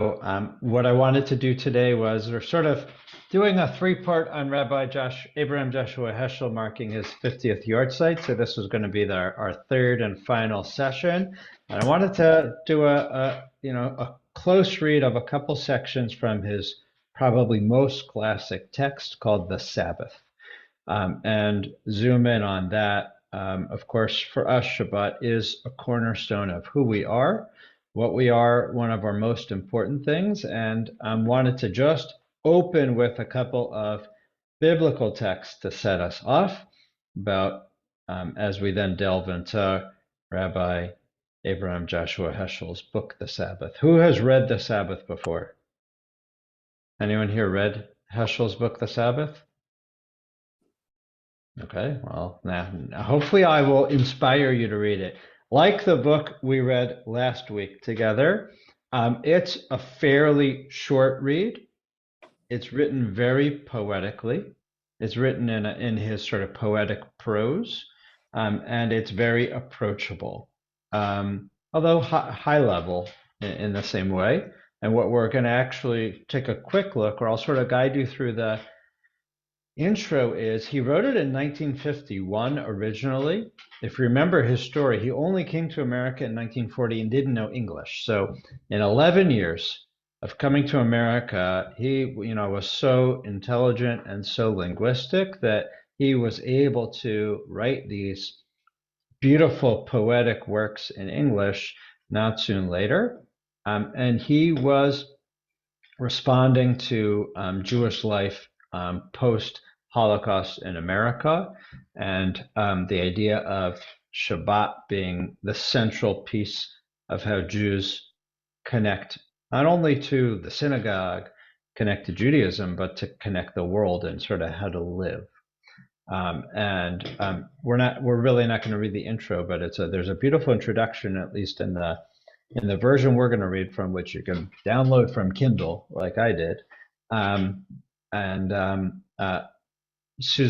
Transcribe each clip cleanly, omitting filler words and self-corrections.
What I wanted to do today was we're sort of doing a three-part on Abraham Joshua Heschel marking his 50th yard site. So this was going to be our third and final session. And I wanted to do a close read of a couple sections from his probably most classic text called The Sabbath, and zoom in on that. Of course, for us, Shabbat is a cornerstone of who we are, what we are, one of our most important things, and wanted to just open with a couple of biblical texts to set us off about as we then delve into Rabbi Abraham Joshua Heschel's book, The Sabbath. Who has read The Sabbath before? Anyone here read Heschel's book, The Sabbath? Okay, well, now hopefully I will inspire you to read it. Like the book we read last week together, it's a fairly short read. It's written very poetically. It's written in his sort of poetic prose, and it's very approachable, although high level in the same way. And what we're going to actually take a quick look, or I'll sort of guide you through the intro is he wrote it in 1951 originally. If you remember his story, he only came to America in 1940 and didn't know English. So in 11 years of coming to America, he was so intelligent and so linguistic that he was able to write these beautiful poetic works in English not soon later. And he was responding to Jewish life post Holocaust in America, and the idea of Shabbat being the central piece of how Jews connect not only to the synagogue, connect to Judaism, but to connect the world and sort of how to live. We're really not going to read the intro, but there's a beautiful introduction, at least in the version we're going to read from, which you can download from Kindle, like I did.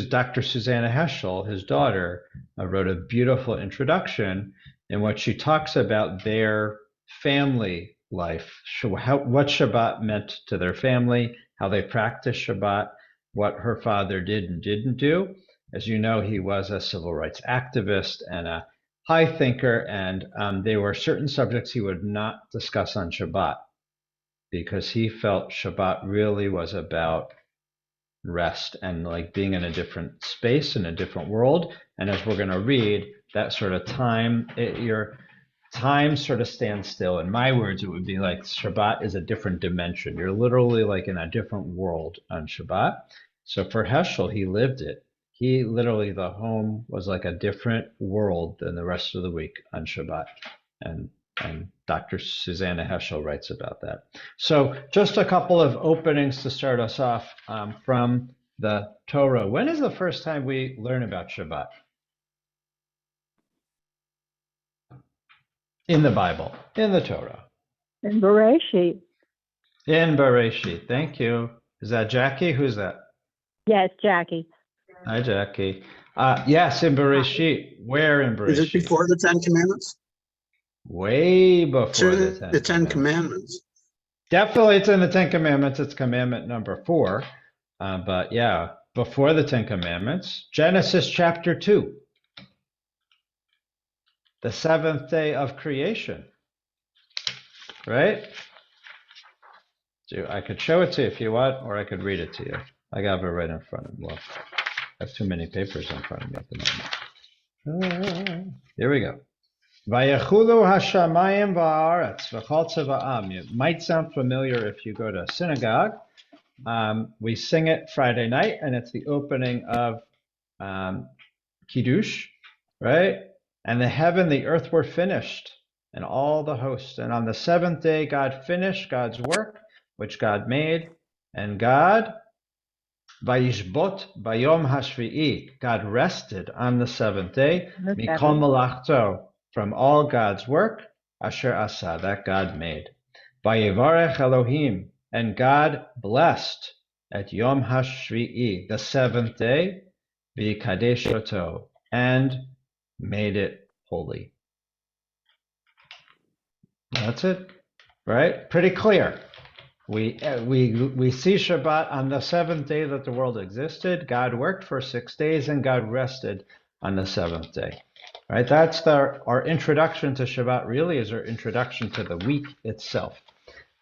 Dr. Susanna Heschel, his daughter, wrote a beautiful introduction in which she talks about their family life, what Shabbat meant to their family, how they practiced Shabbat, what her father did and didn't do. As you know, he was a civil rights activist and a high thinker, and there were certain subjects he would not discuss on Shabbat because he felt Shabbat really was about rest and like being in a different space, in a different world. And as we're going to read, that sort of your time sort of stands still. In my words, it would be like Shabbat is a different dimension. You're literally like in a different world on Shabbat. So for Heschel, he lived it. He literally, the home was like a different world than the rest of the week on Shabbat. And Dr. Susanna Heschel writes about that. So just a couple of openings to start us off from the Torah. When is the first time we learn about Shabbat? In the Bible, in the Torah. In Bereshit. In Bereshit, thank you. Is that Jackie? Who's that? Yes, Jackie. Hi, Jackie. Yes, in Bereshit. Where in Bereshit? Is it before the Ten Commandments? Way before the Ten Commandments. Definitely it's in the Ten Commandments. It's commandment number 4. But yeah, before the Ten Commandments, Genesis chapter 2. The 7th day of creation. Right? So I could show it to you if you want, or I could read it to you. I got it right in front of me. Well, I have too many papers in front of me at the moment. Here we go. Vayechulu hashamayim va'aretz v'chol tzeva'am. It might sound familiar if you go to synagogue. We sing it Friday night, and it's the opening of Kiddush, right? And the heaven, the earth were finished, and all the hosts. And on the 7th day, God finished God's work, which God made, and God, vayishbot bayom hashvi'i, God rested on the 7th day, mikol malachto, from all God's work, asher asa, that God made. Vayevarech Elohim, and God blessed at Yom HaShvi'i, the 7th day, v'kadesh oto, and made it holy. That's it, right? Pretty clear. we see Shabbat on the seventh day that the world existed. God worked for 6 days and God rested on the seventh day. Right? That's our introduction to Shabbat, really is our introduction to the week itself.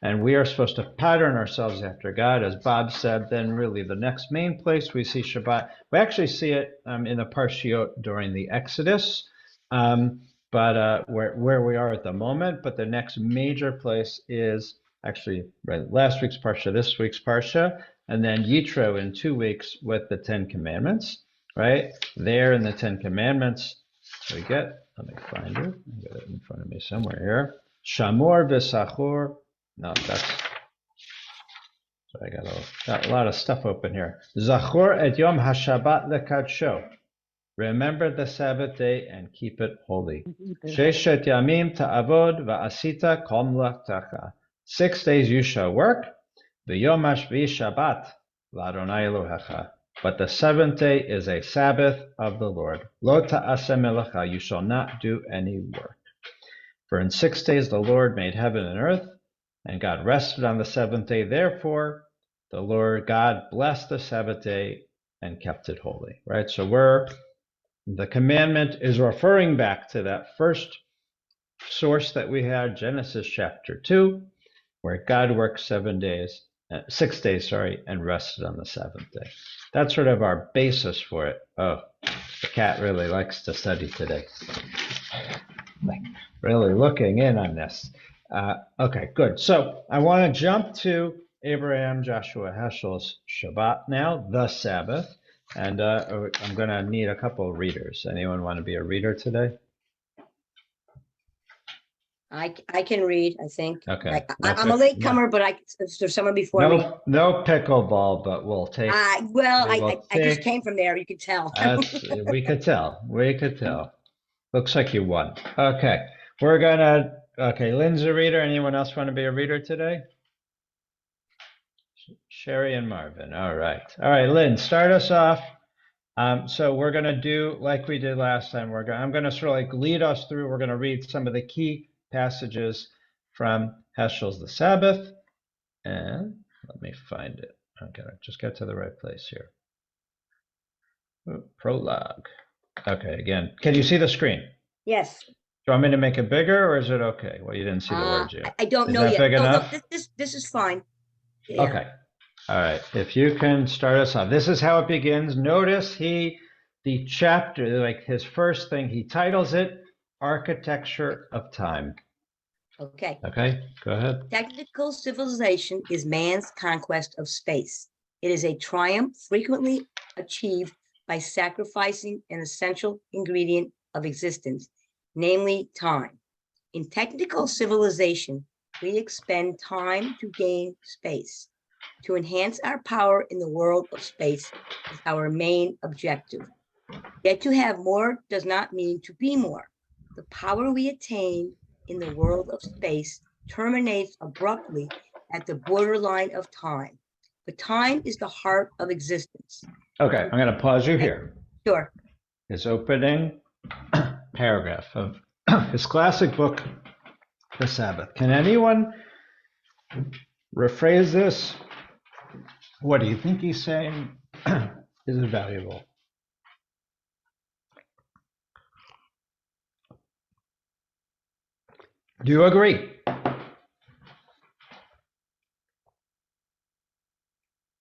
And we are supposed to pattern ourselves after God. As Bob said, then really the next main place we see Shabbat, we actually see it in the Parshiot during the Exodus, but where we are at the moment. But the next major place is actually last week's Parsha, this week's Parsha, and then Yitro in 2 weeks with the Ten Commandments, right? There in the Ten Commandments, we get, let me find it. I got it in front of me somewhere here. Shamor v'sachor. No, that's, so I got a lot of stuff open here. Zachor et yom hashabat lekadsho. Remember the Sabbath day and keep it holy. Sheshet yamim ta'avod va'asita kol mlachtacha. 6 days you shall work. V'yom hashvi Shabbat l'Adonai Elohecha. But the seventh day is a Sabbath of the Lord. Lo ta'aseh melacha. You shall not do any work. For in 6 days the Lord made heaven and earth, and God rested on the seventh day. Therefore, the Lord God blessed the Sabbath day and kept it holy. Right? So the commandment is referring back to that first source that we had, Genesis chapter 2, where God worked 6 days, and rested on the seventh day. That's sort of our basis for it. Oh, the cat really likes to study today. Like, really looking in on this. Okay, good. So I want to jump to Abraham Joshua Heschel's Shabbat now, the Sabbath, and I'm going to need a couple of readers. Anyone want to be a reader today? I can read, I think. Okay. I'm a latecomer, but there's someone before me. No pickleball, but we'll take. I just came from there. You could tell. We could tell. Looks like you won. Okay. Okay, Lynn's a reader. Anyone else want to be a reader today? Sherry and Marvin. All right, Lynn, start us off. So we're going to do like we did last time. I'm going to sort of like lead us through. We're going to read some of the key passages from Heschel's The Sabbath. And let me find it. Okay, just get to the right place here. Prologue. Okay, again, can you see the screen? Yes. Do you want me to make it bigger, or is it okay? Well, you didn't see the words yet. I don't know yet. No, this is fine. Yeah. Okay. All right. If you can start us off. This is how it begins. Notice the chapter, like his first thing, he titles it Architecture of Time. Okay. Okay, go ahead. Technical civilization is man's conquest of space. It is a triumph frequently achieved by sacrificing an essential ingredient of existence, namely time. In technical civilization, we expend time to gain space. To enhance our power in the world of space is our main objective. Yet to have more does not mean to be more. The power we attain in the world of space terminates abruptly at the borderline of time. But time is the heart of existence. Okay, I'm going to pause you here. Sure. His opening paragraph of his classic book, The Sabbath. Can anyone rephrase this? What do you think he's saying? Is it valuable? Do you agree?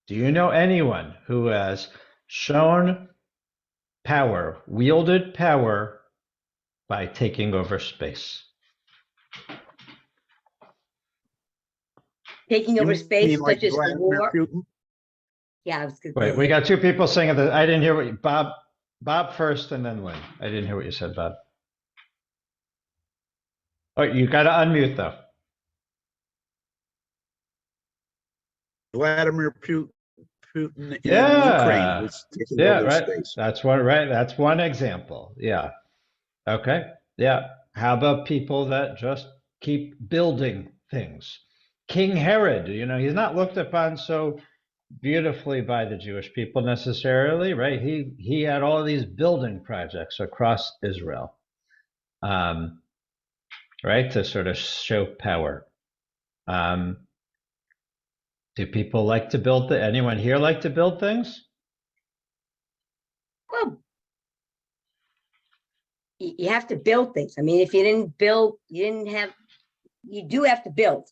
Do you know anyone who has shown power, wielded power by taking over space? Taking over space, mean like such as the Vladimir war. Putin? Yeah, I was good. Wait, we got two people saying it. I didn't hear what you, Bob first and then Lynn. I didn't hear what you said, Bob. Oh, you got to unmute though. Vladimir Putin in Yeah. Ukraine was taking over right. space. That's one, right. That's one example. Yeah. Okay. Yeah. How about people that just keep building things? King Herod, he's not looked upon so beautifully by the Jewish people necessarily, right? He had all these building projects across Israel, right, to sort of show power. Do people like to build anyone here like to build things? Well, you have to build things. I mean, if you didn't build, you do have to build.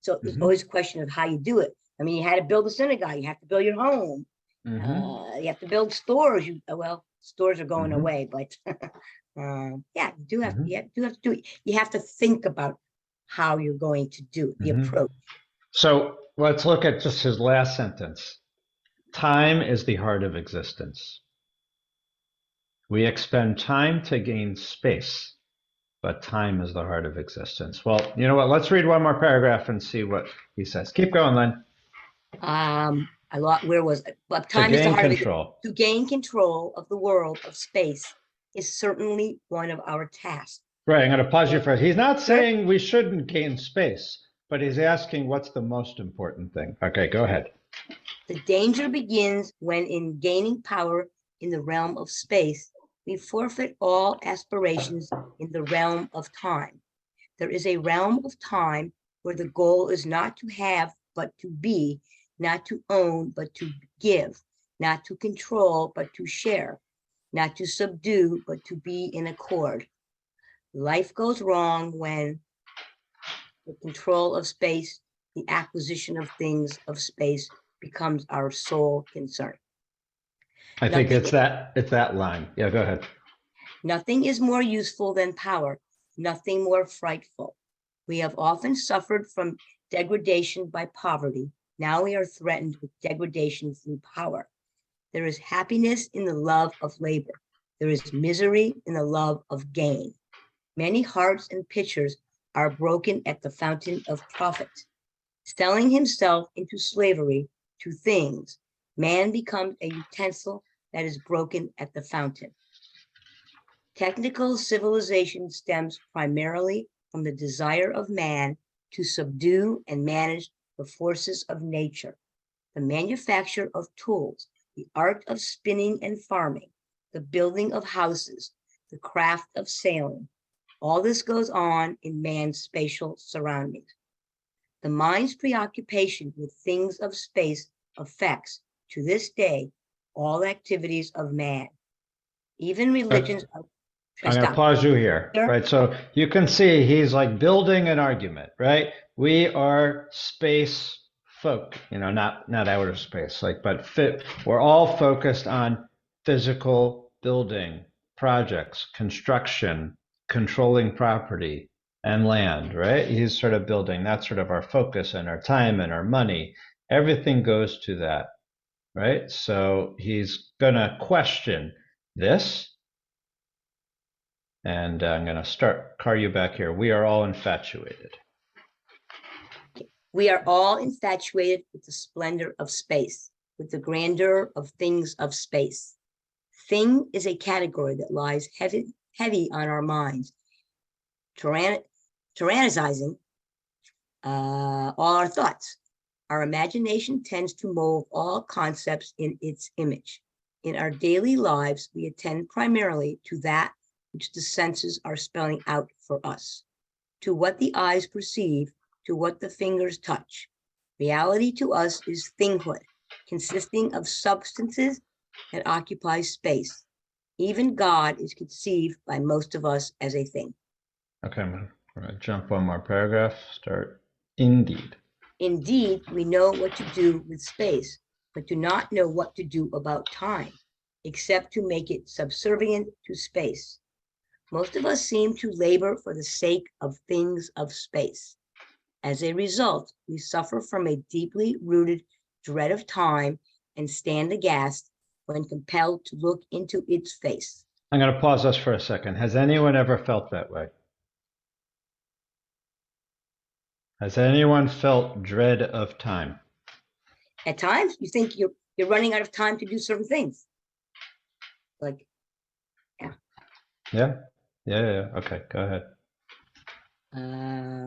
So it's always a question of how you do it. I mean, you had to build a synagogue. You have to build your home. You have to build stores. Well, stores are going away, but yeah, you do have to do it. You have to think about how you're going to do it, the approach. So let's look at just his last sentence. Time is the heart of existence. We expend time to gain space, but time is the heart of existence. Well, you know what? Let's read one more paragraph and see what he says. Keep going, Len. Where was it? But time is the heart of it. To gain control of the world of space is certainly one of our tasks. Right. I'm going to pause you for. He's not saying we shouldn't gain space, but he's asking what's the most important thing. Okay, go ahead. The danger begins when, in gaining power in the realm of space, we forfeit all aspirations in the realm of time. There is a realm of time where the goal is not to have, but to be, not to own, but to give, not to control, but to share, not to subdue, but to be in accord. Life goes wrong when the control of space, the acquisition of things of space becomes our sole concern. I think it's that line. Yeah, go ahead. Nothing is more useful than power, nothing more frightful. We have often suffered from degradation by poverty. Now we are threatened with degradation through power. There is happiness in the love of labor. There is misery in the love of gain. Many hearts and pitchers are broken at the fountain of profit. Selling himself into slavery to things, man becomes a utensil that is broken at the fountain. Technical civilization stems primarily from the desire of man to subdue and manage the forces of nature. The manufacture of tools, the art of spinning and farming, the building of houses, the craft of sailing, all this goes on in man's spatial surroundings. The mind's preoccupation with things of space affects, to this day, all activities of man. Even religions are. I'm going to pause you here, right? So you can see he's like building an argument, right? We are space folk, not outer space, we're all focused on physical building, projects, construction, controlling property and land, right? He's sort of building, that's sort of our focus and our time and our money. Everything goes to that, right? So he's going to question this. And I'm going to car you back here. We are all infatuated. We are all infatuated with the splendor of space, with the grandeur of things of space. Thing is a category that lies heavy on our minds, tyrannizing all our thoughts. Our imagination tends to mold all concepts in its image. In our daily lives, we attend primarily to that which the senses are spelling out for us, to what the eyes perceive, to what the fingers touch. Reality to us is thinghood, consisting of substances that occupy space. Even God is conceived by most of us as a thing. Okay, I'm going to jump one more paragraph. Start. Indeed. Indeed, we know what to do with space, but do not know what to do about time, except to make it subservient to space. Most of us seem to labor for the sake of things of space. As a result, we suffer from a deeply rooted dread of time and stand aghast when compelled to look into its face. I'm going to pause us for a second. Has anyone ever felt that way? Has anyone felt dread of time? At times, you think you're running out of time to do certain things. Yeah. Okay, go ahead.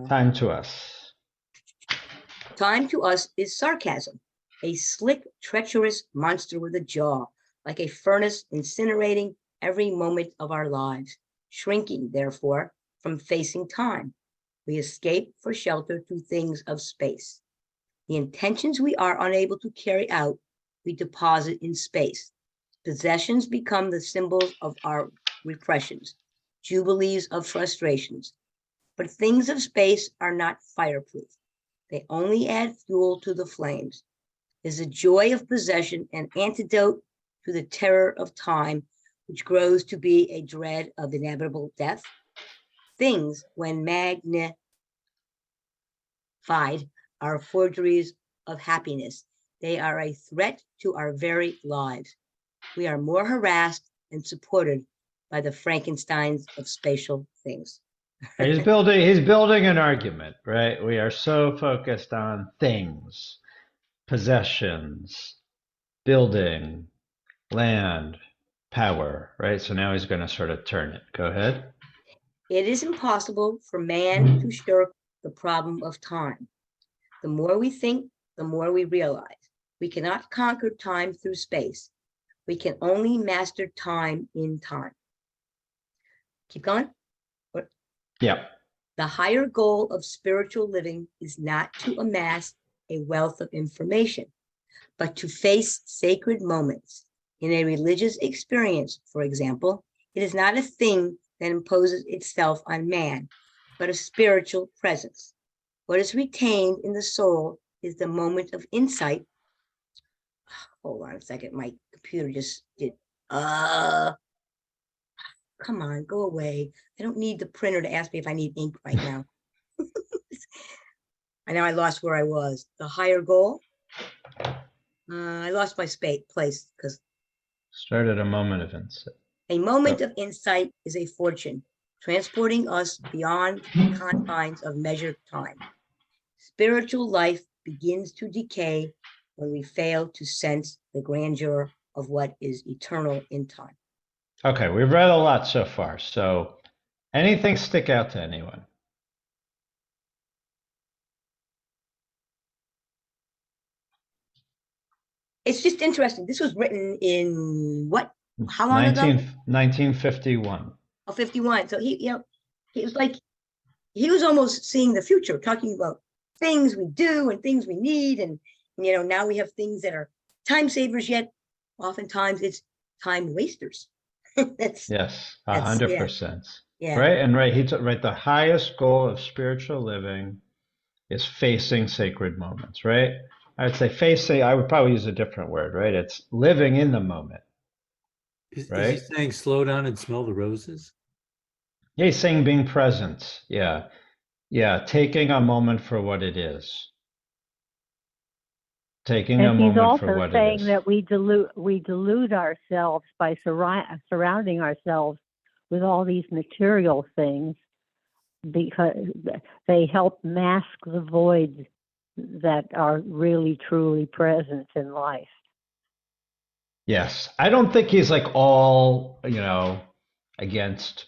Time to us. Time to us is sarcasm, a slick, treacherous monster with a jaw, like a furnace incinerating every moment of our lives, shrinking, therefore, from facing time. We escape for shelter to things of space. The intentions we are unable to carry out, we deposit in space. Possessions become the symbols of our repressions, jubilees of frustrations. But things of space are not fireproof. They only add fuel to the flames. Is the joy of possession an antidote to the terror of time, which grows to be a dread of inevitable death? Things, when magnified, are forgeries of happiness. They are a threat to our very lives. We are more harassed and supported by the Frankensteins of spatial things. He's building an argument, right? We are so focused on things, possessions, building, land, power, right? So now he's going to sort of turn it. Go ahead. It is impossible for man to shirk the problem of time. The more we think, the more we realize. We cannot conquer time through space. We can only master time in time. Keep going. Yeah. The higher goal of spiritual living is not to amass a wealth of information, but to face sacred moments. In a religious experience, for example, it is not a thing that imposes itself on man, but a spiritual presence. What is retained in the soul is the moment of insight. Hold on a second, my computer just did. Come on, go away. I don't need the printer to ask me if I need ink right now. I know I lost where I was. The higher goal. I lost my place because Started a moment of insight. a moment of insight is a fortune, transporting us beyond the confines of measured time. Spiritual life begins to decay when we fail to sense the grandeur of what is eternal in time. Okay, we've read a lot so far. So anything stick out to anyone? It's just interesting. This was written in what? How long ago? 1951. Oh, 51. So he was like, he was almost seeing the future, talking about things we do and things we need. And now we have things that are time savers, yet oftentimes it's time wasters. Yes, 100%. Yeah. Right, and right. The highest goal of spiritual living is facing sacred moments. Right. I'd say facing. I would probably use a different word. Right. It's living in the moment. Is he Right. saying slow down and smell the roses? Yeah, he's saying being present. Yeah. Yeah. Taking a moment for what it is. Taking a And he's moment for also what it saying is. that we delude ourselves by surrounding ourselves with all these material things because they help mask the voids that are really truly present in life. Yes, I don't think he's like all, against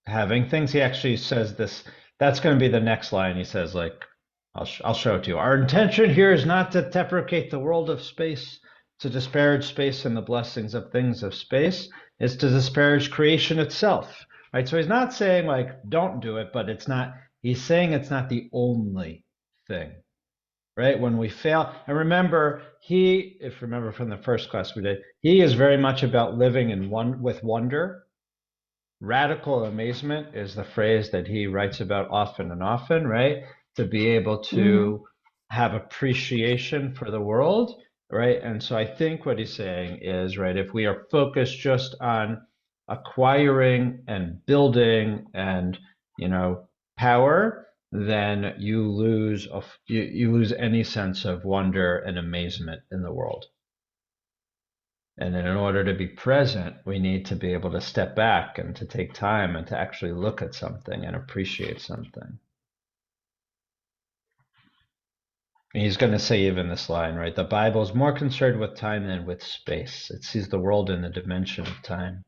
having things. He actually says this. That's going to be the next line. He says, like, I'll show it to you. Our intention here is not to deprecate the world of space, to disparage space and the blessings of things of space. It's to disparage creation itself, right? So he's not saying like don't do it, but it's not. He's saying it's not the only thing. Right? When we fail, and remember, if you remember from the first class we did, he is very much about living with wonder. Radical amazement is the phrase that he writes about often and often, right? To be able to have appreciation for the world, right? And so I think what he's saying is, right, if we are focused just on acquiring and building and, power, then you lose any sense of wonder and amazement in the world. And then in order to be present, we need to be able to step back and to take time and to actually look at something and appreciate something. And he's going to say even this line, right? The Bible is more concerned with time than with space. It sees the world in the dimension of time.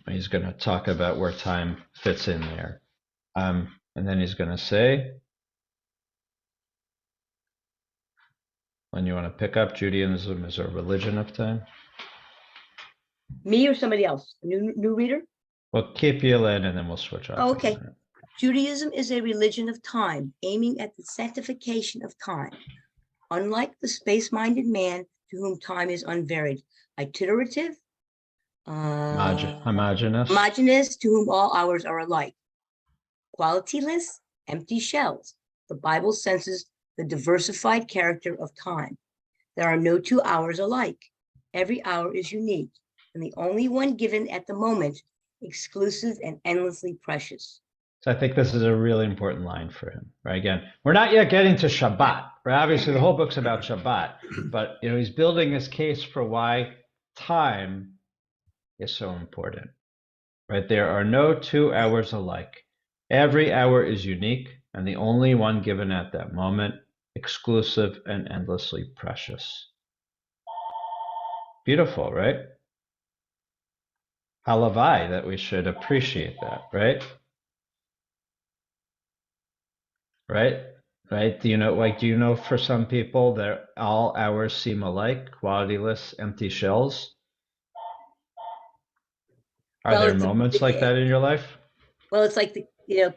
He's going to talk about where time fits in there. And then he's going to say, when you want to pick up, Judaism is a religion of time. Me or somebody else? A new reader? Well, keep you in and then we'll switch off. Oh, okay. Judaism is a religion of time, aiming at the sanctification of time. unlike the space-minded man to whom time is unvaried, iterative, Homogeneous. homogeneous, to whom all hours are alike, qualityless, empty shells. The Bible senses the diversified character of time. There are no 2 hours alike. Every hour is unique, and the only one given at the moment, exclusive and endlessly precious. So I think this is a really important line for him, right? Again, we're not yet getting to Shabbat, right? Obviously, the whole book's about Shabbat, but he's building his case for why time is so important, right? There are no 2 hours alike. Every hour is unique, and the only one given at that moment, exclusive and endlessly precious. Beautiful, right? Halavai, that we should appreciate that, right? Right? Do you know for some people that all hours seem alike, qualityless, empty shells? Are Well, there moments like that in your life? Well, it's like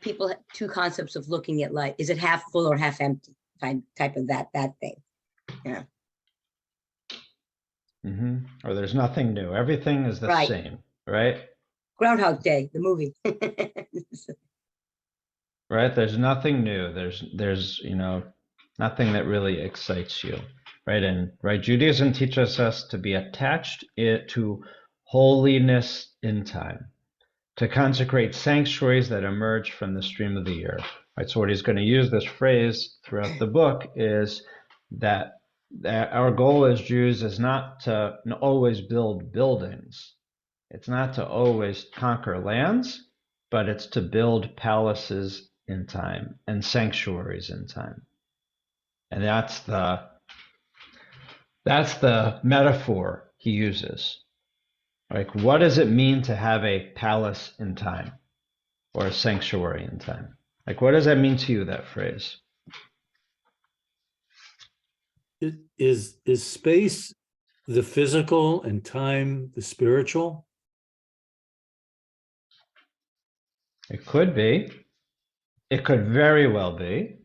people have 2 concepts of looking at life. Is it half full or half empty? Type of that thing. Yeah. Or there's nothing new. Everything is the Right. same, right? Groundhog Day, the movie. Right? There's nothing new. There's nothing that really excites you, right? And right, Judaism teaches us to be attached to holiness in time, to consecrate sanctuaries that emerge from the stream of the earth. Right? So what he's going to use this phrase throughout the book is that our goal as Jews is not to always build buildings. It's not to always conquer lands, but it's to build palaces in time and sanctuaries in time. And that's the metaphor he uses. Like, what does it mean to have a palace in time or a sanctuary in time? Like, what does that mean to you, that phrase? Is space the physical and time the spiritual? It could be. It could very well be.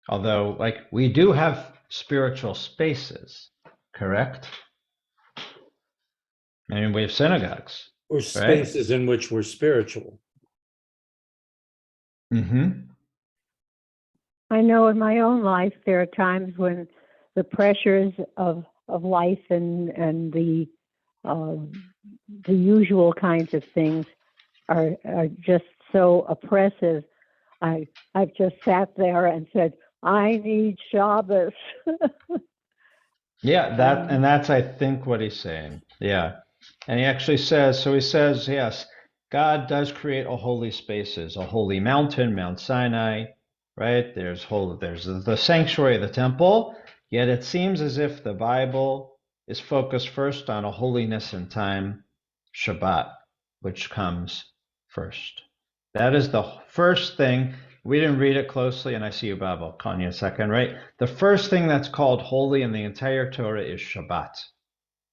Although, like, we do have spiritual spaces, correct? I mean, we have synagogues. Or spaces in which we're spiritual? I know in my own life there are times when the pressures of life and the usual kinds of things are just so oppressive. I've just sat there and said, I need Shabbos. Yeah, that's I think what he's saying. Yeah. And he actually says, yes, God does create a holy spaces, a holy mountain, Mount Sinai, right? There's the sanctuary, the temple, yet it seems as if the Bible is focused first on a holiness in time, Shabbat, which comes first. That is the first thing. We didn't read it closely, and I see you, Bob. I'll call you in a second, right? The first thing that's called holy in the entire Torah is Shabbat.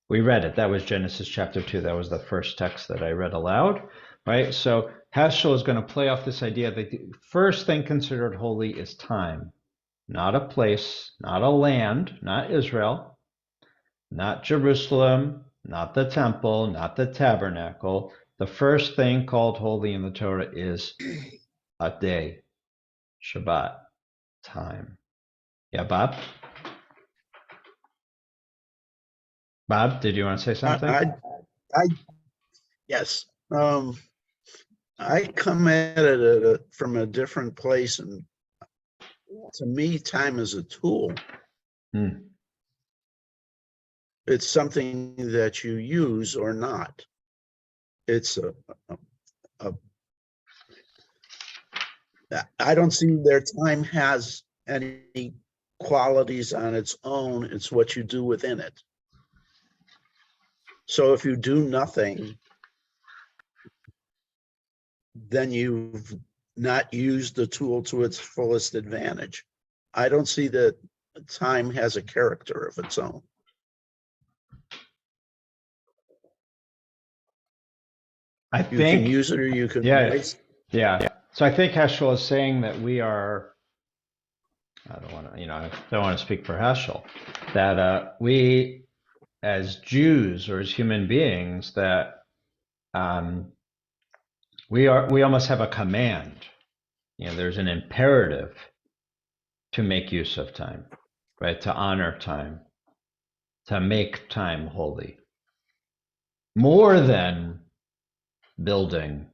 We read it. That was Genesis chapter 2. That was the first text that I read aloud, right? So Heschel is going to play off this idea that the first thing considered holy is time, not a place, not a land, not Israel, not Jerusalem, not the temple, not the tabernacle. The first thing called holy in the Torah is a day, Shabbat, time. Yeah, Bob? Bob, did you want to say something? Yes. I come at it from a different place, and to me, time is a tool. It's something that you use or not. It's I don't see their time has any qualities on its own. It's what you do within it. So if you do nothing, then you've not used the tool to its fullest advantage. I don't see that time has a character of its own. I You think can use it or you can yeah, waste. yeah. So I think Heschel is saying that we are I don't want to, I don't want to speak for Heschel, that we as Jews or as human beings, that we almost have a command. There's an imperative to make use of time, right? To honor time, to make time holy, more than building,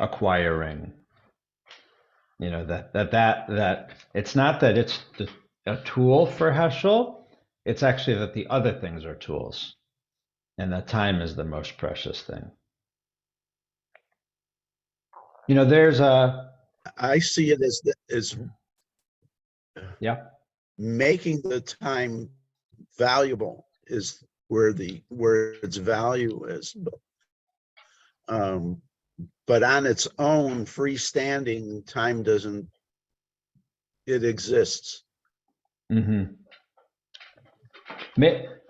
acquiring. That it's not that it's a tool for Heschel. It's actually that the other things are tools, and that time is the most precious thing. There's a. I see it as Yeah. making the time valuable is where its value is. But on its own, freestanding, time doesn't. It exists. Mm-hmm.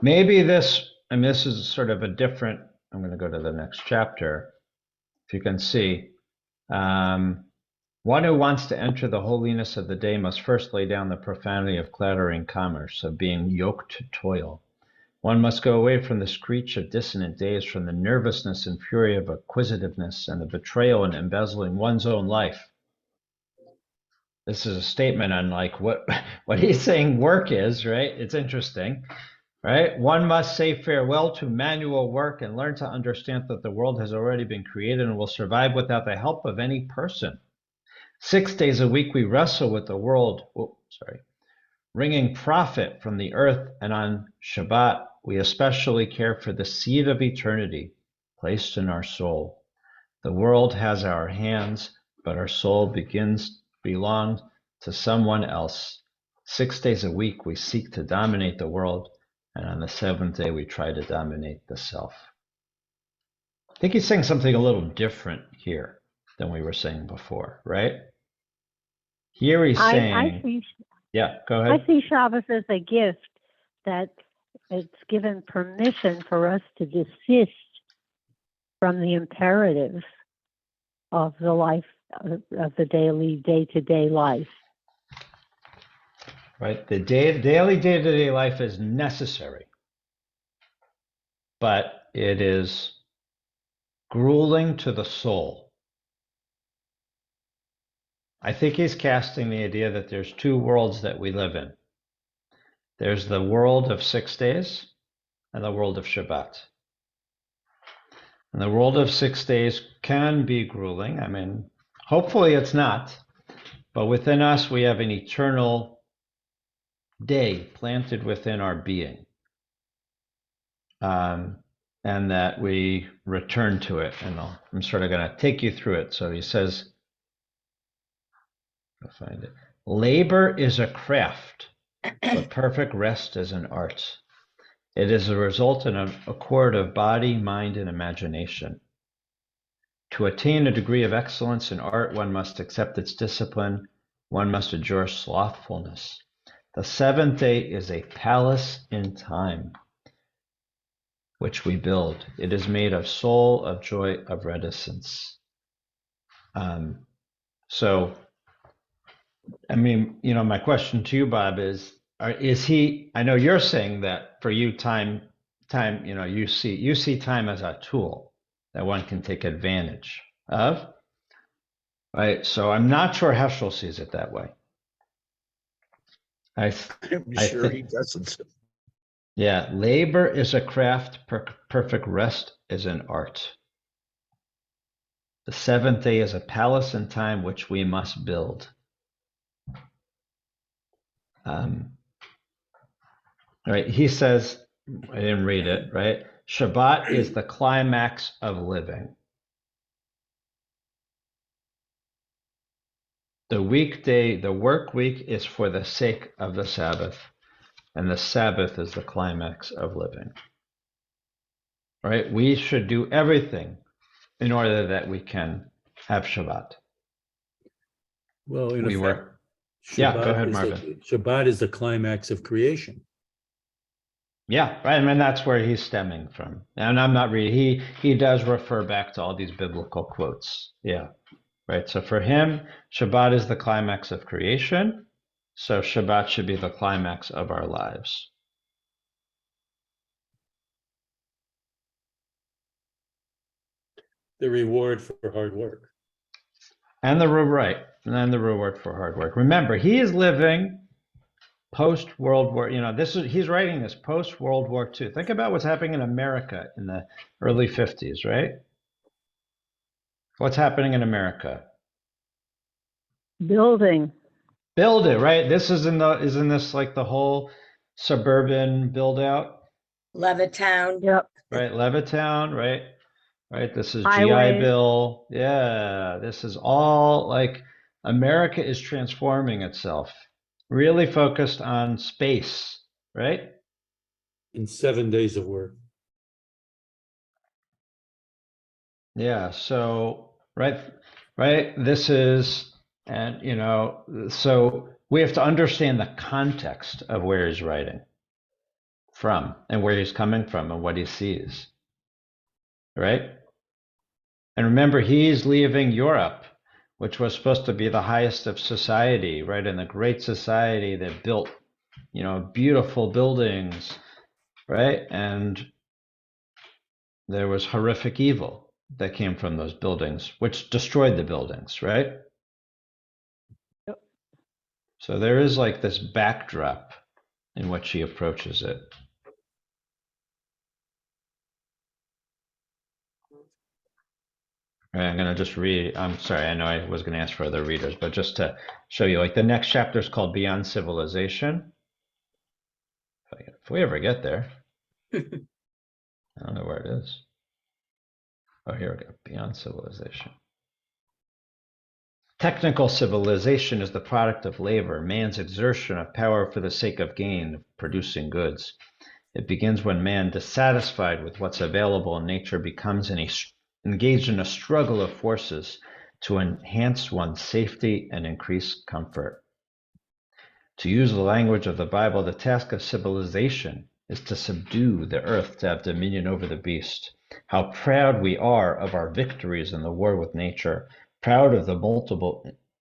Maybe this, and this is sort of a different. I'm going to go to the next chapter. If you can see, one who wants to enter the holiness of the day must first lay down the profanity of clattering commerce, of being yoked to toil. One must go away from the screech of dissonant days, from the nervousness and fury of acquisitiveness, and the betrayal and embezzling one's own life. This is a statement on like what he's saying work is, right? It's interesting, right? One must say farewell to manual work and learn to understand that the world has already been created and will survive without the help of any person. 6 days a week we wrestle with the world, wringing profit from the earth, and on Shabbat we especially care for the seed of eternity placed in our soul. The world has our hands, but our soul belongs to someone else. 6 days a week we seek to dominate the world, and on the 7th day we try to dominate the self. I think he's saying something a little different here than we were saying before, right? Here he's saying, yeah, go ahead. I see Shabbos as a gift, that it's given permission for us to desist from the imperatives of the life, of the daily, day-to-day life. Right, the daily, day-to-day life is necessary, but it is grueling to the soul. I think he's casting the idea that there's two worlds that we live in. There's the world of 6 days and the world of Shabbat. And the world of 6 days can be grueling. I mean, hopefully it's not, but within us we have an eternal day planted within our being. And that we return to it. And I'm sort of going to take you through it. So he says, I'll find it. Labor is a craft, but perfect rest is an art. It is a result in an accord of body, mind, and imagination. To attain a degree of excellence in art, one must accept its discipline. One must endure slothfulness. The 7th day is a palace in time, which we build. It is made of soul, of joy, of reticence. So, I mean, my question to you, Bob, is he? I know you're saying that for you, time, you see time as a tool that one can take advantage of, right? So I'm not sure Heschel sees it that way. I'm sure he doesn't. Yeah, labor is a craft, perfect rest is an art. The 7th day is a palace in time which we must build. Right, he says, I didn't read it, right? Shabbat is the climax of living. The work week is for the sake of the Sabbath, and the Sabbath is the climax of living. Right? We should do everything in order that we can have Shabbat. Well, in effect, yeah, go ahead, Marvin. Shabbat is the climax of creation. Yeah, right. I mean, that's where he's stemming from. And I'm not reading. He does refer back to all these biblical quotes. Yeah, right. So for him, Shabbat is the climax of creation. So Shabbat should be the climax of our lives. The reward for hard work. And the reward for hard work. Remember, he is living post World War. He's writing this post World War II. Think about what's happening in America in the early 50s, right? What's happening in America? Building. Build it, right? Isn't this like the whole suburban build out? Levittown. Yep. Right, Levittown, right? Right, this is GI Highways. Bill. Yeah, this is all like America is transforming itself, really focused on space, right? In 7 days of work. Yeah, so right, this is, and so we have to understand the context of where he's writing from and where he's coming from and what he sees, right? And remember, he's leaving Europe, which was supposed to be the highest of society, right? And the great society that built, beautiful buildings, right? And there was horrific evil that came from those buildings, which destroyed the buildings, right? Yep. So there is like this backdrop in which he approaches it. I'm going to just read. I'm sorry, I know I was going to ask for other readers, but just to show you, like the next chapter is called Beyond Civilization. If we ever get there, I don't know where it is. Oh, here we go. Beyond Civilization. Technical civilization is the product of labor, man's exertion of power for the sake of gain, of producing goods. It begins when man, dissatisfied with what's available in nature, becomes engaged in a struggle of forces to enhance one's safety and increase comfort. To use the language of the Bible, the task of civilization is to subdue the earth, to have dominion over the beast. How proud we are of our victories in the war with nature, proud of the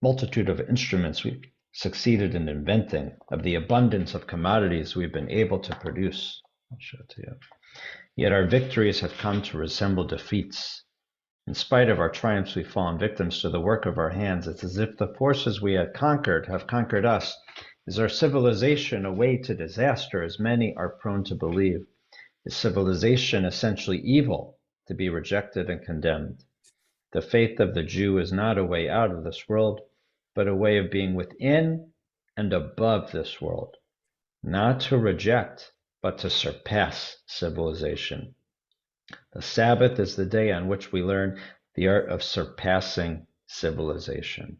multitude of instruments we've succeeded in inventing, of the abundance of commodities we've been able to produce. I'll show it to you. Yet our victories have come to resemble defeats. In spite of our triumphs, we've fallen victims to the work of our hands. It's as if the forces we had conquered have conquered us. Is our civilization a way to disaster, as many are prone to believe? Is civilization essentially evil, to be rejected and condemned? The faith of the Jew is not a way out of this world, but a way of being within and above this world, not to reject, but to surpass civilization. The Sabbath is the day on which we learn the art of surpassing civilization.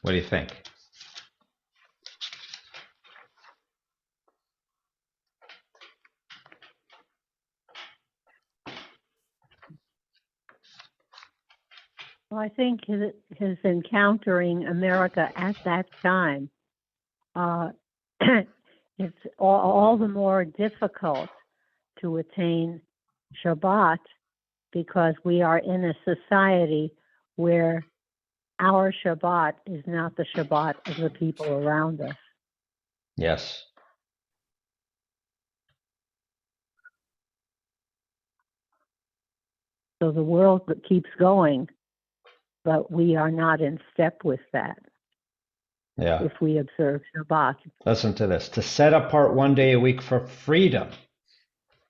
What do you think? Well, I think his encountering America at that time, it's all the more difficult to attain Shabbat because we are in a society where our Shabbat is not the Shabbat of the people around us. Yes. So the world keeps going, but we are not in step with that. Yeah. If we observe Shabbat. Listen to this. To set apart one day a week for freedom.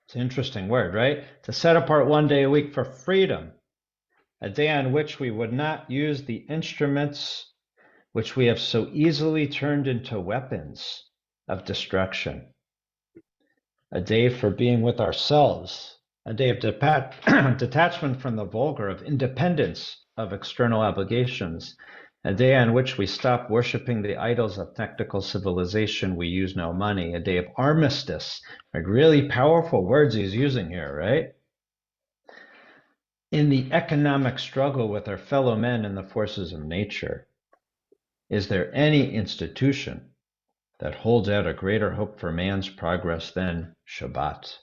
It's an interesting word, right? To set apart one day a week for freedom. A day on which we would not use the instruments which we have so easily turned into weapons of destruction. A day for being with ourselves. A day of detachment from the vulgar, of independence of external obligations. A day on which we stop worshiping the idols of technical civilization. We use no money. A day of armistice. Like really powerful words he's using here, right? In the economic struggle with our fellow men and the forces of nature, is there any institution that holds out a greater hope for man's progress than Shabbat?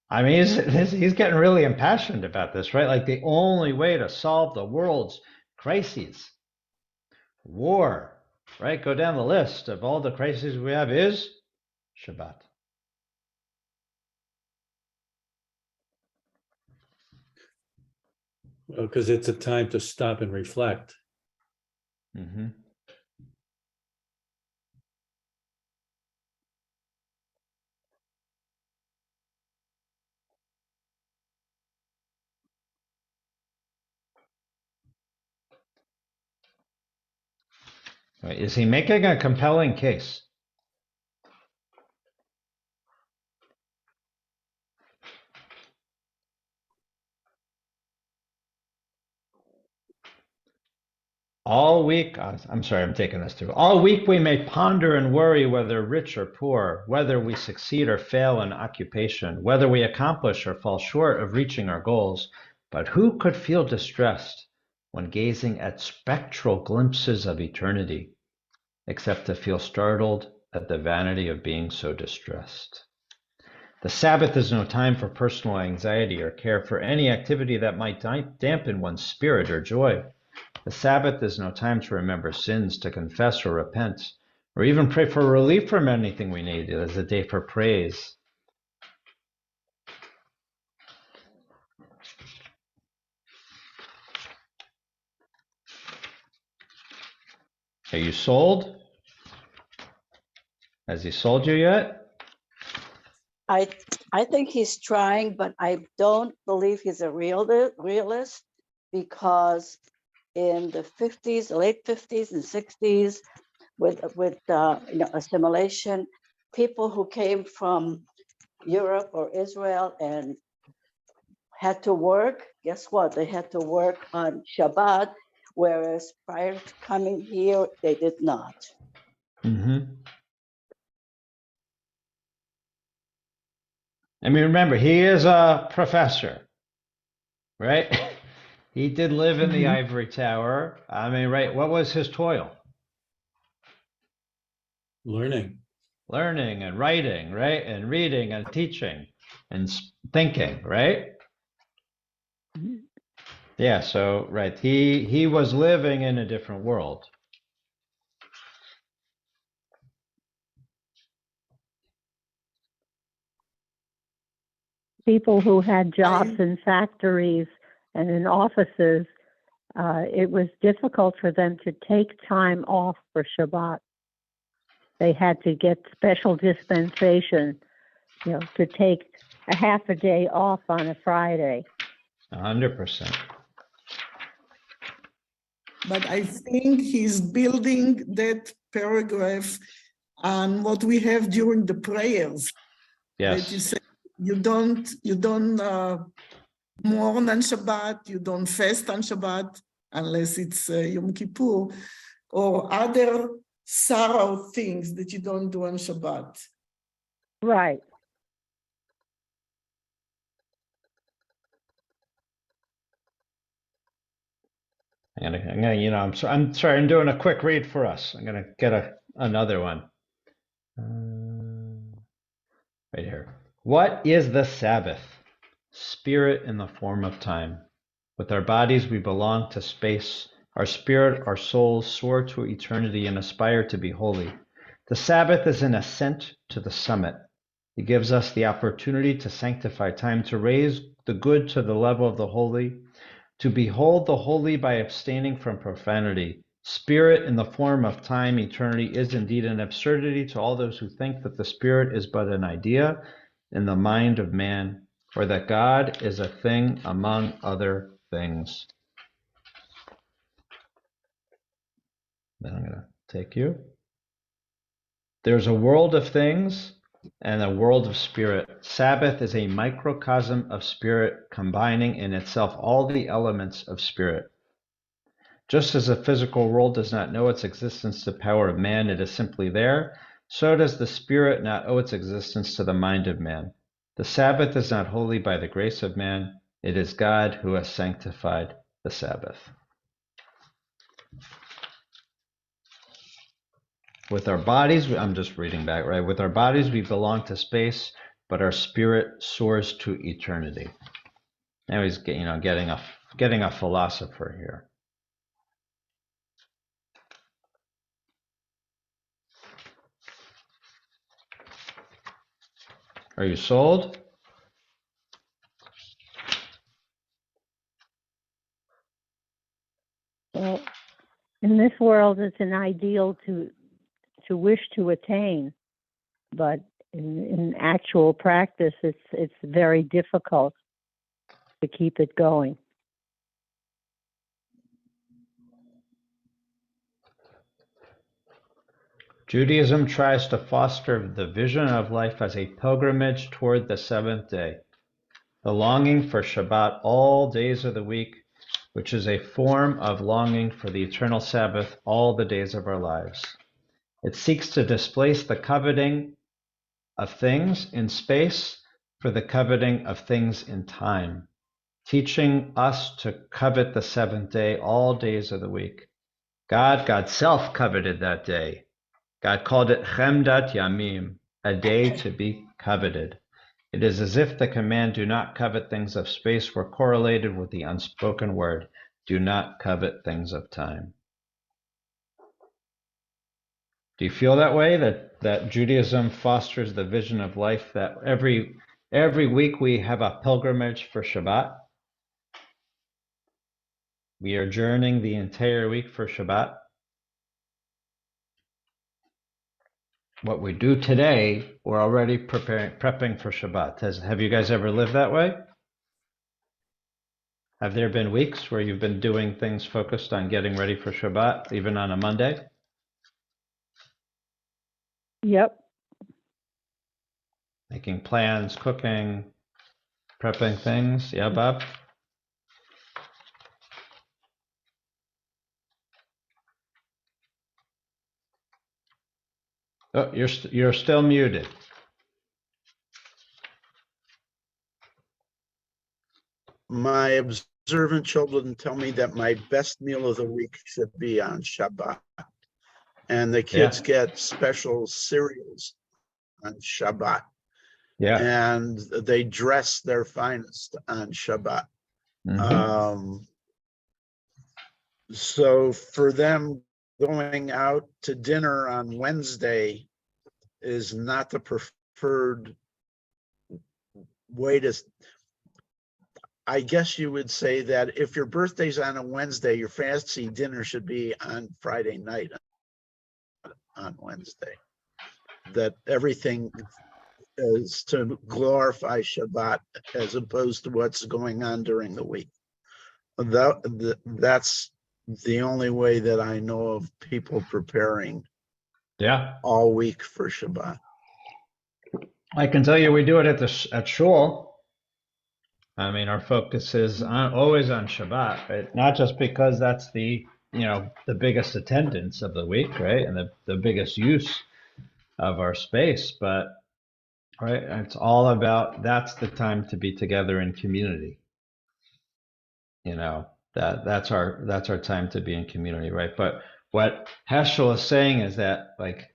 I mean, he's getting really impassioned about this, right? Like the only way to solve the world's crises, war, right? Go down the list of all the crises we have is Shabbat. Because it's a time to stop and reflect. Mm-hmm. Right. Is he making a compelling case? All week, I'm sorry, I'm taking this too. All week we may ponder and worry whether rich or poor, whether we succeed or fail in occupation, whether we accomplish or fall short of reaching our goals. But who could feel distressed when gazing at spectral glimpses of eternity, except to feel startled at the vanity of being so distressed? The Sabbath is no time for personal anxiety or care for any activity that might dampen one's spirit or joy. The Sabbath is no time to remember sins, to confess or repent, or even pray for relief from anything we need. It is a day for praise. Are you sold? Has he sold you yet? I think he's trying, but I don't believe he's a realist, because in the 50s, late 50s and 60s, with assimilation, people who came from Europe or Israel and had to work, guess what? They had to work on Shabbat, whereas prior to coming here, they did not. Mm-hmm. I mean, remember, he is a professor, right? He did live in the ivory tower. I mean, right, what was his toil? Learning. Learning and writing, right? And reading and teaching and thinking, right? Yeah, so right, he was living in a different world. People who had jobs in factories and in offices, it was difficult for them to take time off for Shabbat. They had to get special dispensation, to take a half a day off on a Friday. 100%. But I think he's building that paragraph on what we have during the prayers. That you Yes. say you don't mourn on Shabbat, you don't fast on Shabbat unless it's Yom Kippur, or other sorrow things that you don't do on Shabbat. Right. I'm sorry, I'm doing a quick read for us. I'm gonna get another one. Right here. What is the Sabbath? Spirit in the form of time. With our bodies, we belong to space. Our spirit, our souls soar to eternity and aspire to be holy. The Sabbath is an ascent to the summit. It gives us the opportunity to sanctify time, to raise the good to the level of the holy, to behold the holy by abstaining from profanity. Spirit in the form of time, eternity, is indeed an absurdity to all those who think that the spirit is but an idea in the mind of man, or that God is a thing among other things. Then I'm going to take you. There's a world of things and a world of spirit. Sabbath is a microcosm of spirit, combining in itself all the elements of spirit. Just as the physical world does not know its existence to the power of man, it is simply there, so does the spirit not owe its existence to the mind of man. The Sabbath is not holy by the grace of man. It is God who has sanctified the Sabbath. With our bodies, I'm just reading back, right? With our bodies, we belong to space. but our spirit soars to eternity. Now he's getting a philosopher here. Are you sold? Well, in this world, it's an ideal to wish to attain, but in actual practice, it's very difficult to keep it going. Judaism tries to foster the vision of life as a pilgrimage toward the seventh day, the longing for Shabbat all days of the week, which is a form of longing for the eternal Sabbath all the days of our lives. It seeks to displace the coveting of things in space for the coveting of things in time, teaching us to covet the seventh day all days of the week. God's self coveted that day. God called it Chemdat Yamim, a day to be coveted. It is as if the command, do not covet things of space, were correlated with the unspoken word, do not covet things of time. Do you feel that way, that Judaism fosters the vision of life, that every week we have a pilgrimage for Shabbat? We are journeying the entire week for Shabbat. What we do today, we're already prepping for Shabbat. Have you guys ever lived that way? Have there been weeks where you've been doing things focused on getting ready for Shabbat, even on a Monday? Yep. Making plans, cooking, prepping things. Yeah, Bob? Oh, you're still muted. My observant children tell me that my best meal of the week should be on Shabbat. And the kids get special cereals on Shabbat. Yeah. And they dress their finest on Shabbat. Mm-hmm. So for them, going out to dinner on Wednesday is not the preferred way to, I guess you would say that if your birthday's on a Wednesday, your fancy dinner should be on Friday night on Wednesday. That everything is to glorify Shabbat as opposed to what's going on during the week. That's the only way that I know of people preparing all week for Shabbat. I can tell you we do it at Shul. I mean, our focus is always on Shabbat, right? Not just because that's the biggest attendance of the week, right? And the biggest use of our space, but right, it's all about, that's the time to be together in community. That's our time to be in community, right? But what Heschel is saying is that like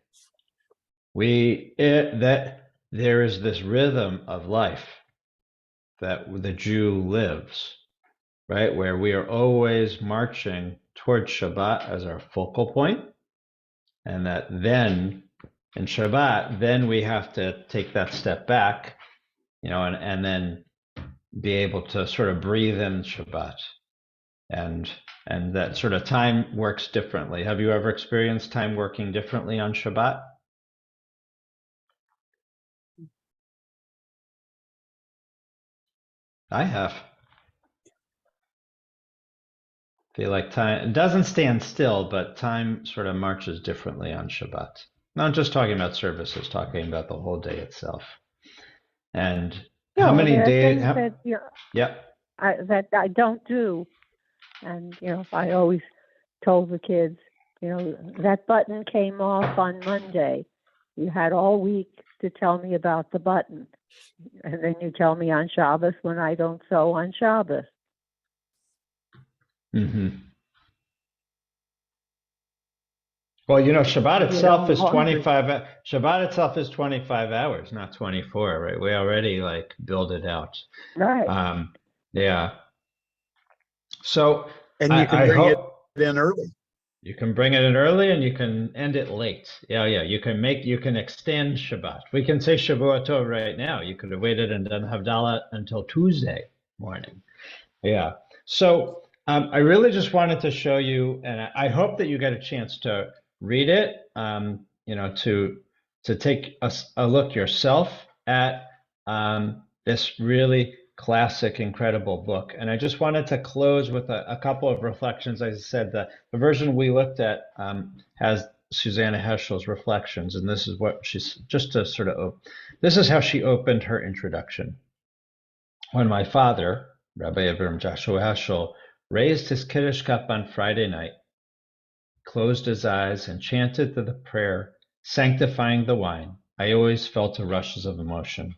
that there is this rhythm of life that the Jew lives, right? Where we are always marching towards Shabbat as our focal point, and that then in Shabbat, then we have to take that step back, and then be able to sort of breathe in Shabbat. And that sort of time works differently. Have you ever experienced time working differently on Shabbat? I have. Feel like time, it doesn't stand still, but time sort of marches differently on Shabbat. Not just talking about services, talking about the whole day itself. And how many days? That I don't do. And, I always told the kids, that button came off on Monday. You had all week to tell me about the button. And then you tell me on Shabbos when I don't sew on Shabbos. Mm-hmm. Well, Shabbat You itself know, is 25. Shabbat itself is 25 hours, not 24, right? We already like build it out. right. Yeah. So And you can I bring it hope in early. you can bring it in early and you can end it late. Yeah, yeah. You can extend Shabbat. We can say Shavua Tov right now. You could have waited and done Havdalah until Tuesday morning. Yeah. So I really just wanted to show you, and I hope that you get a chance to read it. To take a look yourself at this really classic, incredible book. And I just wanted to close with a couple of reflections. As I said, the version we looked at has Susanna Heschel's reflections, and this is what she's just to sort of. This is how she opened her introduction. When my father, Rabbi Abraham Joshua Heschel, raised his Kiddush cup on Friday night, closed his eyes, and chanted the prayer sanctifying the wine, I always felt a rushes of emotion.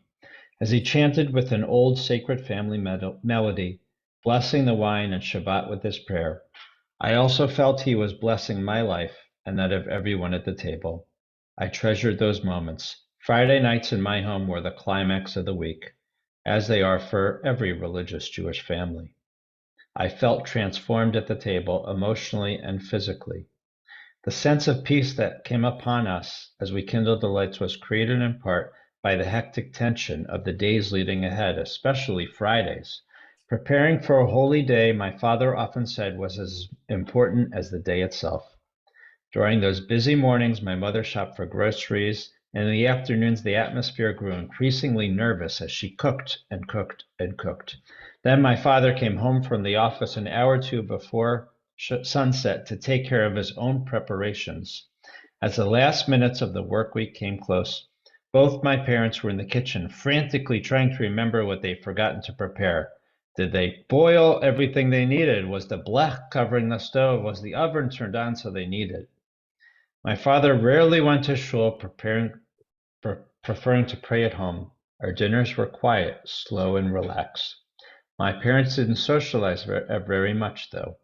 As he chanted with an old sacred family melody, blessing the wine and Shabbat with his prayer, I also felt he was blessing my life and that of everyone at the table. I treasured those moments. Friday nights in my home were the climax of the week, as they are for every religious Jewish family. I felt transformed at the table emotionally and physically. The sense of peace that came upon us as we kindled the lights was created in part by the hectic tension of the days leading ahead, especially Fridays. Preparing for a holy day, my father often said, was as important as the day itself. During those busy mornings, my mother shopped for groceries, and in the afternoons, the atmosphere grew increasingly nervous as she cooked and cooked and cooked. Then my father came home from the office an hour or two before sunset to take care of his own preparations. As the last minutes of the work week came close, both my parents were in the kitchen, frantically trying to remember what they'd forgotten to prepare. Did they boil everything they needed? Was the blech covering the stove? Was the oven turned on so they needed? My father rarely went to shul, preferring to pray at home. Our dinners were quiet, slow, and relaxed. My parents didn't socialize very much, though.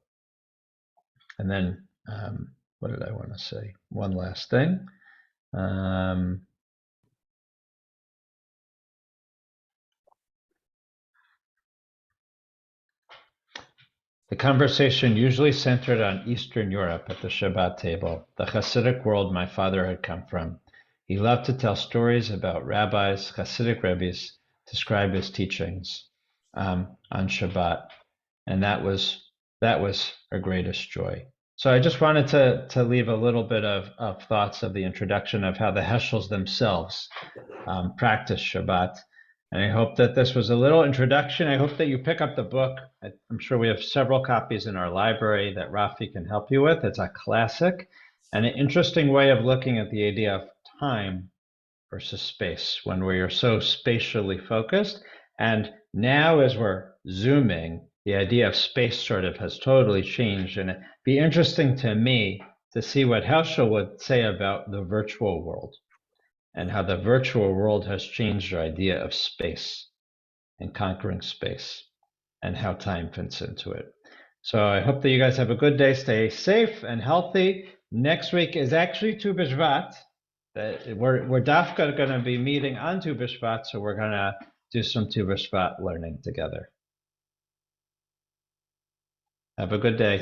And then, what did I want to say? One last thing. The conversation usually centered on Eastern Europe at the Shabbat table, the Hasidic world my father had come from. He loved to tell stories about rabbis, Hasidic rabbis, describe his teachings on Shabbat, and that was our greatest joy. So I just wanted to leave a little bit of thoughts of the introduction of how the Heschels themselves practice Shabbat. And I hope that this was a little introduction. I hope that you pick up the book. I'm sure we have several copies in our library that Rafi can help you with. It's a classic and an interesting way of looking at the idea of time versus space when we are so spatially focused. And now as we're zooming, the idea of space sort of has totally changed. And it'd be interesting to me to see what Heschel would say about the virtual world and how the virtual world has changed our idea of space and conquering space and how time fits into it. So I hope that you guys have a good day. Stay safe and healthy. Next week is actually Tu B'Shvat. We're dafka going to be meeting on Tu B'Shvat, so we're going to do some Tu B'Shvat learning together. Have a good day.